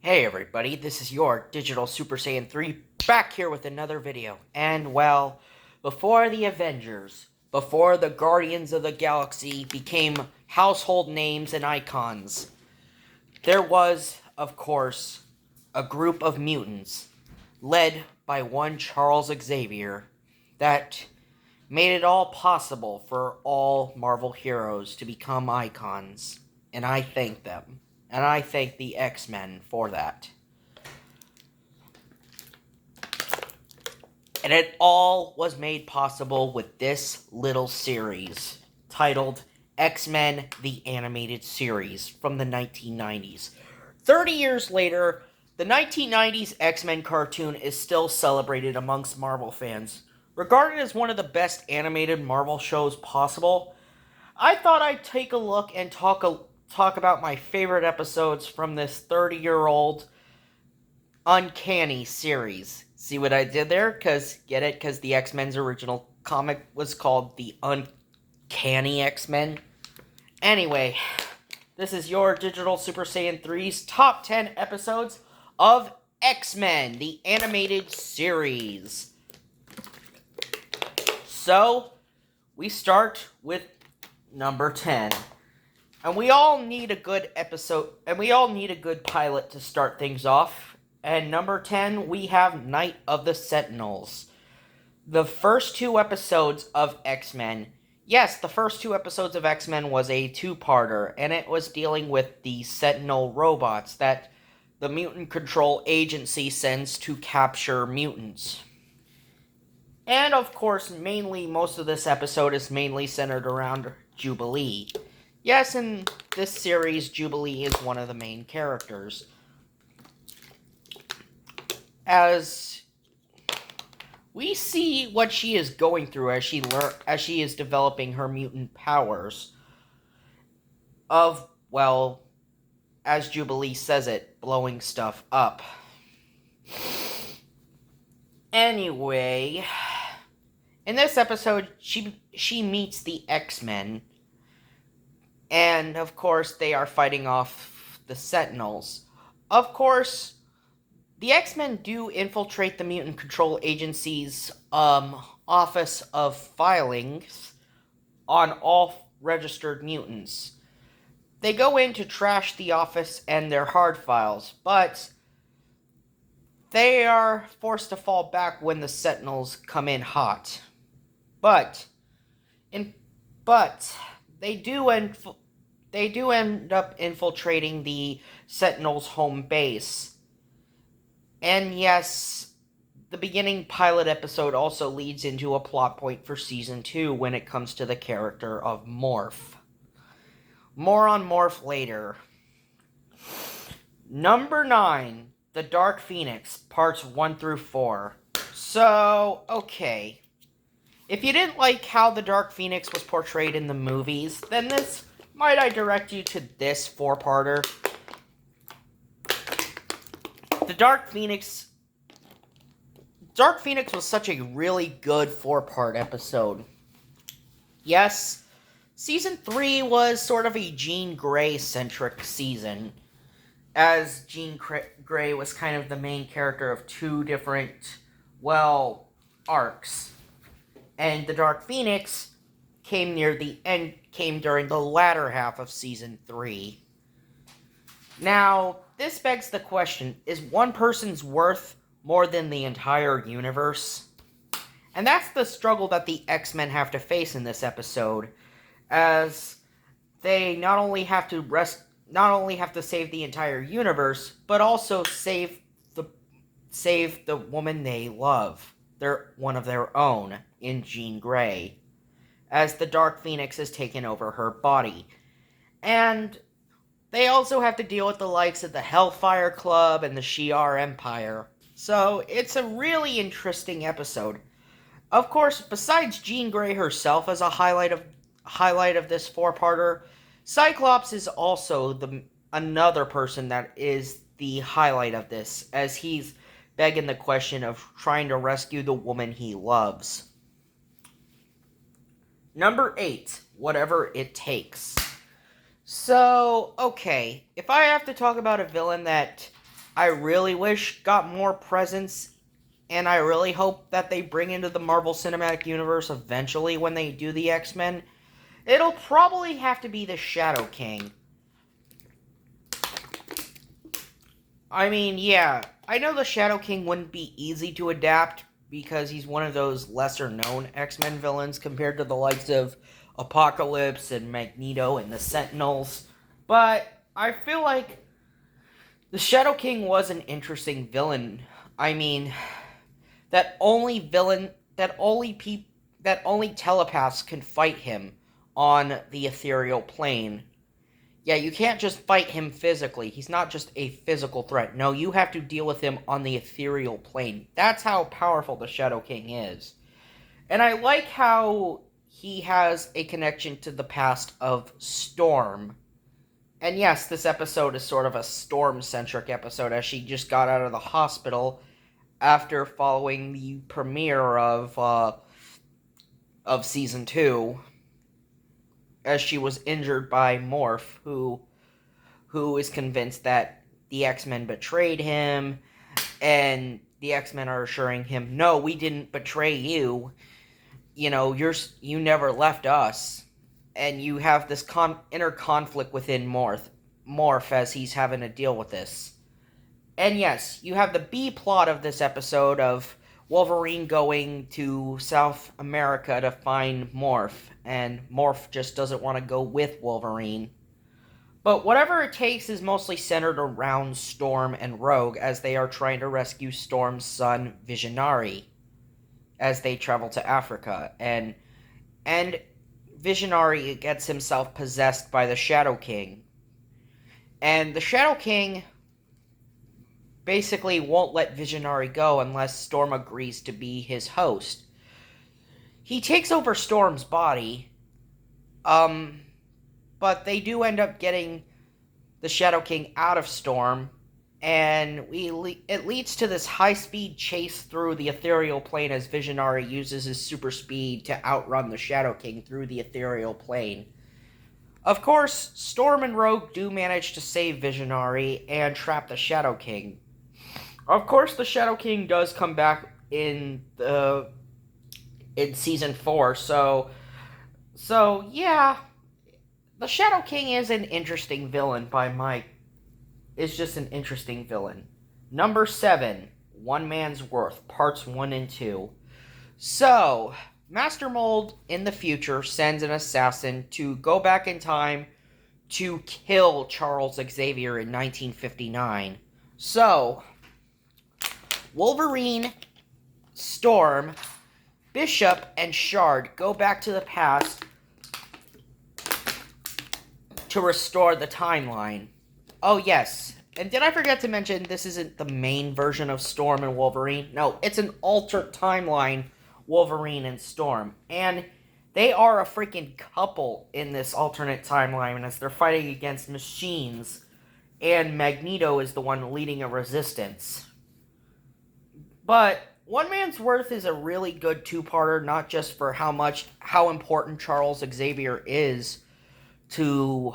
Hey everybody, this is your Digital Super Saiyan 3 back here with another video. And well, before the Avengers, before the Guardians of the Galaxy became household names and icons, there was, of course, a group of mutants led by one Charles Xavier that made it all possible for all Marvel heroes to become icons. And I thank them. And I thank the X-Men for that. And it all was made possible with this little series titled X-Men the Animated Series from the 1990s. 30 years later, the 1990s X-Men cartoon is still celebrated amongst Marvel fans. Regarded as one of the best animated Marvel shows possible, I thought I'd take a look and talk about my favorite episodes from this 30-year-old Uncanny series. See what I did there? Get it? Because the X-Men's original comic was called the Uncanny X-Men. Anyway, this is your Digital Super Saiyan 3's top 10 episodes of X-Men, the animated series. So, we start with number 10. And we all need a good episode, and we all need a good pilot to start things off. And number 10, we have Night of the Sentinels. The first two episodes of X-Men. Yes, the first two episodes of X-Men was a two-parter, and it was dealing with the Sentinel robots that the Mutant Control Agency sends to capture mutants. And of course, most of this episode is mainly centered around Jubilee. Yes, in this series, Jubilee is one of the main characters. As we see what she is going through as she is developing her mutant powers. As Jubilee says it, blowing stuff up. Anyway, in this episode, she meets the X-Men. And, of course, they are fighting off the Sentinels. Of course, the X-Men do infiltrate the Mutant Control Agency's Office of Filings on all registered mutants. They go in to trash the office and their hard files, but they are forced to fall back when the Sentinels come in hot. But they do end up infiltrating the Sentinels' home base. And yes, the beginning pilot episode also leads into a plot point for Season 2 when it comes to the character of Morph. More on Morph later. Number 9, The Dark Phoenix, Parts 1 through 4. So, okay. If you didn't like how the Dark Phoenix was portrayed in the movies, then might I direct you to this four-parter? The Dark Phoenix was such a really good four-part episode. Yes, Season 3 was sort of a Jean Grey-centric season, as Jean Grey was kind of the main character of two different, arcs. And the Dark Phoenix came during the latter half of Season 3. Now, this begs the question, is one person's worth more than the entire universe? And that's the struggle that the X-Men have to face in this episode, as they not only have to save the entire universe, but also save the woman they love. They're one of their own, in Jean Grey, as the Dark Phoenix has taken over her body. And they also have to deal with the likes of the Hellfire Club and the Shi'ar Empire. So it's a really interesting episode. Of course, besides Jean Grey herself as a highlight of this four-parter, Cyclops is also another person that is the highlight of this, as he's begging the question of trying to rescue the woman he loves. Number 8, Whatever It Takes. So, okay, if I have to talk about a villain that I really wish got more presence, and I really hope that they bring into the Marvel Cinematic Universe eventually when they do the X-Men. It'll probably have to be the Shadow King. I mean, yeah, I know the Shadow King wouldn't be easy to adapt because he's one of those lesser-known X-Men villains compared to the likes of Apocalypse and Magneto and the Sentinels. But I feel like the Shadow King was an interesting villain. I mean, that only telepaths can fight him on the ethereal plane. Yeah, you can't just fight him physically. He's not just a physical threat. No, you have to deal with him on the ethereal plane. That's how powerful the Shadow King is. And I like how he has a connection to the past of Storm. And yes, this episode is sort of a Storm-centric episode as she just got out of the hospital after following the premiere of Season 2, as she was injured by Morph, who is convinced that the X-Men betrayed him, and the X-Men are assuring him, no, we didn't betray you. You know, you never left us. And you have this inner conflict within Morph as he's having to deal with this. And yes, you have the B plot of this episode of Wolverine going to South America to find Morph, and Morph just doesn't want to go with Wolverine. But whatever it takes is mostly centered around Storm and Rogue as they are trying to rescue Storm's son, Visionary, as they travel to Africa. And Visionary gets himself possessed by the Shadow King. And the Shadow King basically won't let Visionary go unless Storm agrees to be his host. He takes over Storm's body, but they do end up getting the Shadow King out of Storm, and it leads to this high-speed chase through the ethereal plane as Visionary uses his super speed to outrun the Shadow King through the ethereal plane. Of course, Storm and Rogue do manage to save Visionary and trap the Shadow King. Of course, the Shadow King does come back in Season 4, so yeah, the Shadow King is an interesting villain is just an interesting villain. Number 7, One Man's Worth, Parts 1 and 2. So, Master Mold in the future sends an assassin to go back in time to kill Charles Xavier in 1959. So, Wolverine, Storm, Bishop, and Shard go back to the past to restore the timeline. Oh, yes. And did I forget to mention this isn't the main version of Storm and Wolverine? No, it's an altered timeline, Wolverine and Storm. And they are a freaking couple in this alternate timeline as they're fighting against machines. And Magneto is the one leading a resistance. But One Man's Worth is a really good two-parter, not just for how important Charles Xavier is to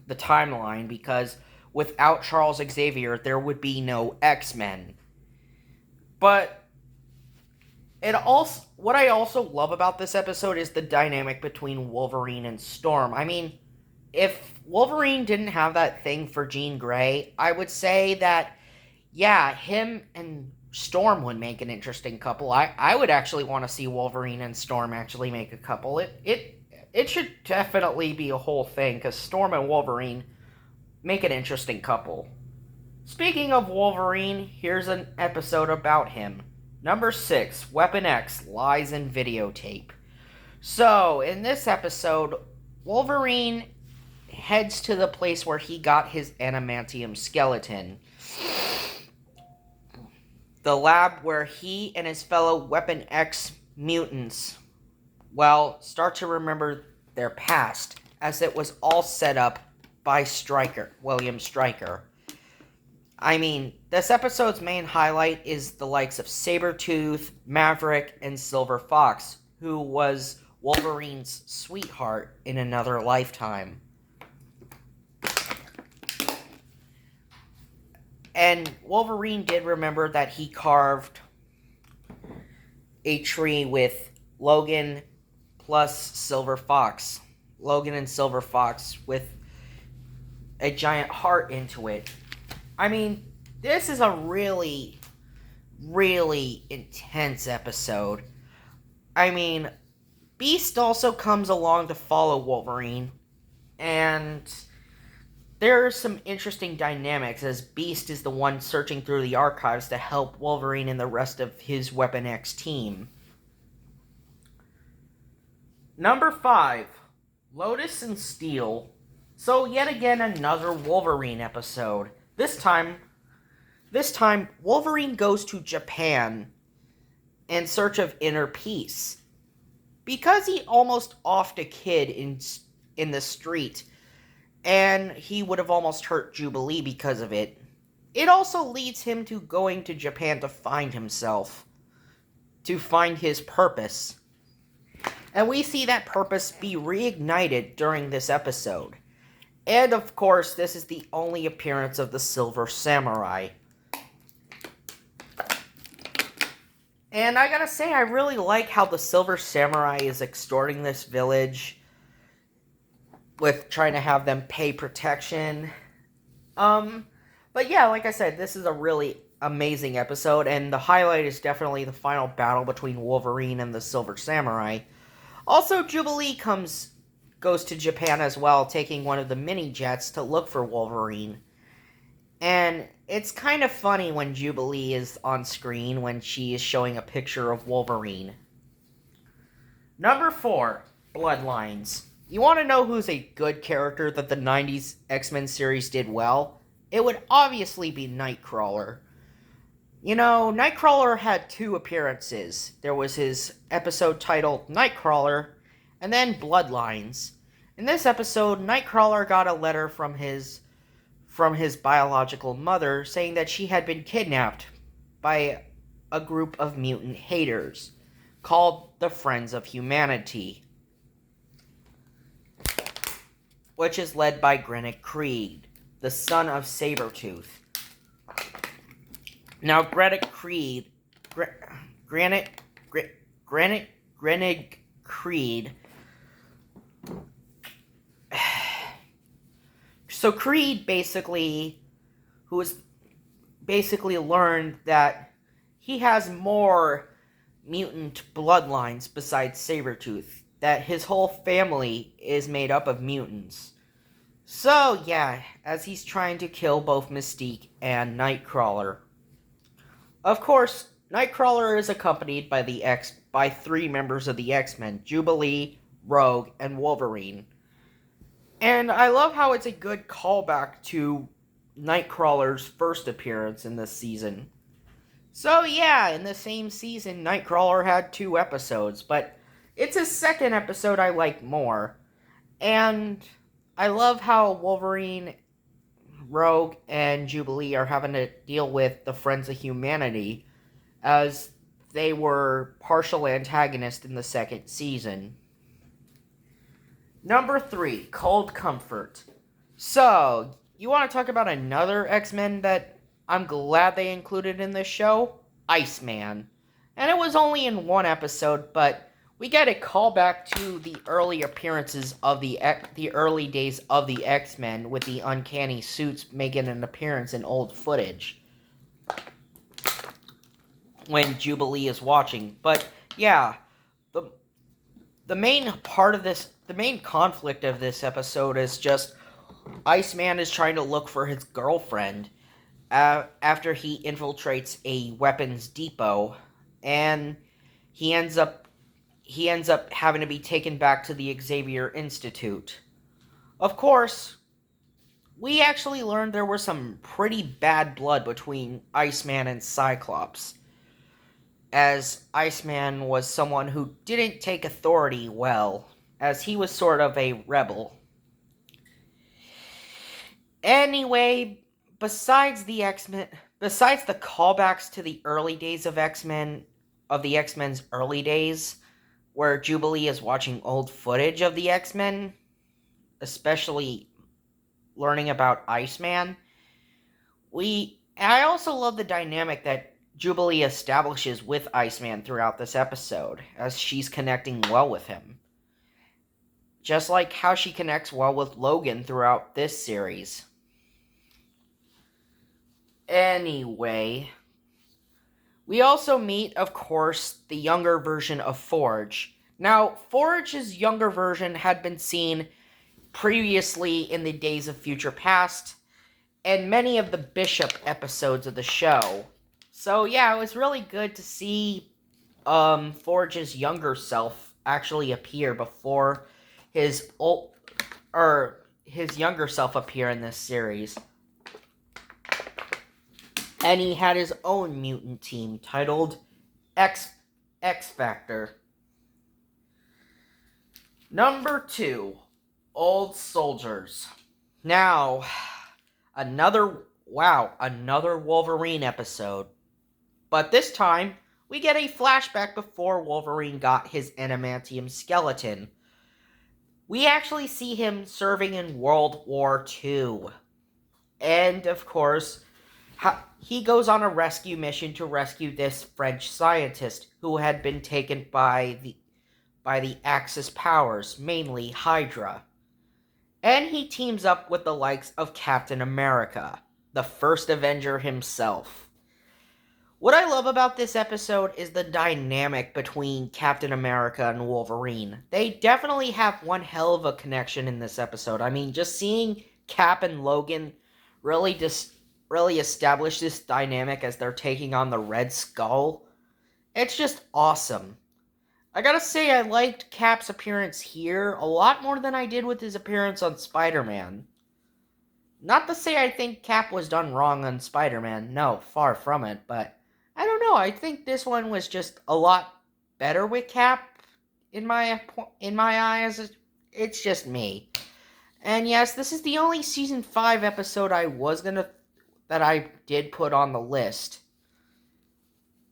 the timeline, because without Charles Xavier, there would be no X-Men. But what I also love about this episode is the dynamic between Wolverine and Storm. I mean, if Wolverine didn't have that thing for Jean Grey, I would say that, yeah, him and Storm would make an interesting couple. I would actually want to see Wolverine and Storm actually make a couple. It should definitely be a whole thing, because Storm and Wolverine make an interesting couple. Speaking of Wolverine, here's an episode about him. Number 6, Weapon X, Lies in Videotape. So, in this episode, Wolverine heads to the place where he got his adamantium skeleton. The lab where he and his fellow Weapon X mutants, start to remember their past, as it was all set up by William Stryker. I mean, this episode's main highlight is the likes of Sabretooth, Maverick, and Silver Fox, who was Wolverine's sweetheart in another lifetime. And Wolverine did remember that he carved a tree with Logan plus Silver Fox. Logan and Silver Fox with a giant heart into it. I mean, this is a really, really intense episode. I mean, Beast also comes along to follow Wolverine, and there are some interesting dynamics as Beast is the one searching through the archives to help Wolverine and the rest of his Weapon X team. Number 5, Lotus and Steel. So yet again another Wolverine episode. This time Wolverine goes to Japan in search of inner peace. Because he almost offed a kid in the street, and he would have almost hurt Jubilee because of it, it also leads him to going to Japan to find himself, to find his purpose. And we see that purpose be reignited during this episode. And of course, this is the only appearance of the Silver Samurai. And I gotta say, I really like how the Silver Samurai is extorting this village with trying to have them pay protection. But yeah, like I said, this is a really amazing episode, and the highlight is definitely the final battle between Wolverine and the Silver Samurai. Also, Jubilee goes to Japan as well, taking one of the mini jets to look for Wolverine. And it's kind of funny when Jubilee is on screen when she is showing a picture of Wolverine. Number 4, Bloodlines. You want to know who's a good character that the 90s X-Men series did well? It would obviously be Nightcrawler. You know, Nightcrawler had 2 appearances. There was his episode titled Nightcrawler, and then Bloodlines. In this episode, Nightcrawler got a letter from his biological mother saying that she had been kidnapped by a group of mutant haters called the Friends of Humanity, which is led by Granite Creed, the son of Sabretooth. Now, Granite Creed, so Creed basically learned that he has more mutant bloodlines besides Sabretooth, that his whole family is made up of mutants. So, yeah, as he's trying to kill both Mystique and Nightcrawler. Of course, Nightcrawler is accompanied by 3 members of the X-Men, Jubilee, Rogue, and Wolverine. And I love how it's a good callback to Nightcrawler's first appearance in this season. So yeah, in the same season, Nightcrawler had 2 episodes, but it's his second episode I like more. And I love how Wolverine, Rogue, and Jubilee are having to deal with the Friends of Humanity, as they were partial antagonists in the second season. Number 3, Cold Comfort. So, you want to talk about another X-Men that I'm glad they included in this show? Iceman. And it was only in 1 episode, but we get a callback to the early appearances of the early days of the X-Men, with the uncanny suits making an appearance in old footage when Jubilee is watching. But yeah, the main conflict of this episode is just Iceman is trying to look for his girlfriend after he infiltrates a weapons depot, and he ends up having to be taken back to the Xavier Institute. Of course, we actually learned there was some pretty bad blood between Iceman and Cyclops, as Iceman was someone who didn't take authority well, as he was sort of a rebel. Anyway, besides the callbacks to the early days of X-Men, of the X-Men's early days, where Jubilee is watching old footage of the X-Men, especially learning about Iceman, we And I also love the dynamic that Jubilee establishes with Iceman throughout this episode, as she's connecting well with him. Just like how she connects well with Logan throughout this series. Anyway, we also meet, of course, the younger version of Forge. Now, Forge's younger version had been seen previously in the Days of Future Past and many of the Bishop episodes of the show. So yeah, it was really good to see Forge's younger self actually appear before his younger self appear in this series. And he had his own mutant team titled X Factor. Number 2, Old Soldiers. Now, another Wolverine episode. But this time, we get a flashback before Wolverine got his adamantium skeleton. We actually see him serving in World War II. And, of course, he goes on a rescue mission to rescue this French scientist who had been taken by the Axis powers, mainly Hydra. And he teams up with the likes of Captain America, the first Avenger himself. What I love about this episode is the dynamic between Captain America and Wolverine. They definitely have one hell of a connection in this episode. I mean, just seeing Cap and Logan really establish this dynamic as they're taking on the Red Skull. It's just awesome. I gotta say, I liked Cap's appearance here a lot more than I did with his appearance on Spider-Man. Not to say I think Cap was done wrong on Spider-Man, no, far from it, but I don't know, I think this one was just a lot better with Cap in my eyes. It's just me. And yes, this is the only Season 5 episode that I did put on the list.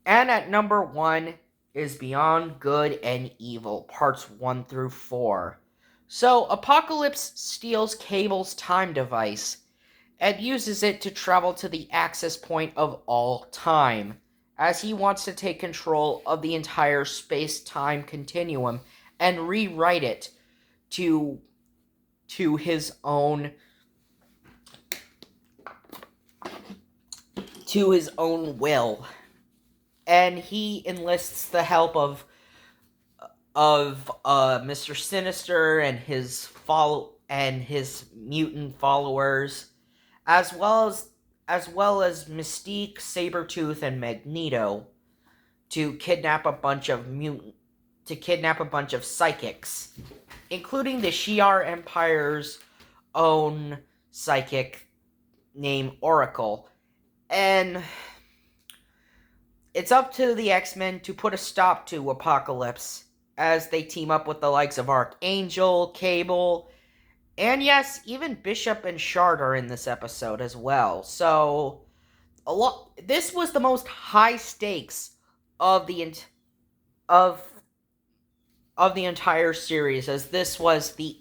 And at number 1 is Beyond Good and Evil, parts 1 through 4. So, Apocalypse steals Cable's time device and uses it to travel to the access point of all time, as he wants to take control of the entire space-time continuum and rewrite it to his own will. And he enlists the help of Mr. Sinister and his mutant followers, as well as Mystique, Sabretooth, and Magneto, to kidnap a bunch of psychics, including the Shi'ar Empire's own psychic named Oracle. And it's up to the X-Men to put a stop to Apocalypse as they team up with the likes of Archangel, Cable, and yes, even Bishop and Shard are in this episode as well. So, this was the most high stakes of the entire series, as this was the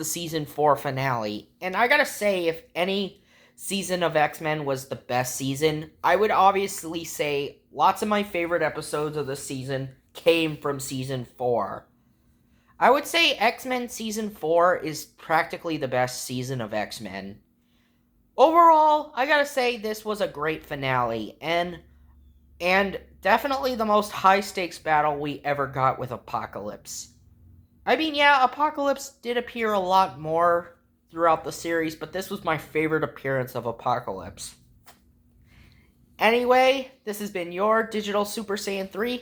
season 4 finale. And I gotta say, if any season of X-Men was the best season, I would obviously say lots of my favorite episodes of this season came from season 4. I would say X-Men season 4 is practically the best season of X-Men. Overall, I gotta say this was a great finale, and definitely the most high-stakes battle we ever got with Apocalypse. I mean, yeah, Apocalypse did appear a lot more throughout the series, but this was my favorite appearance of Apocalypse. Anyway, this has been your Digital Super Saiyan 3,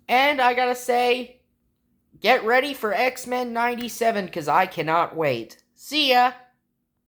and I gotta say, get ready for X-Men 97, because I cannot wait. See ya!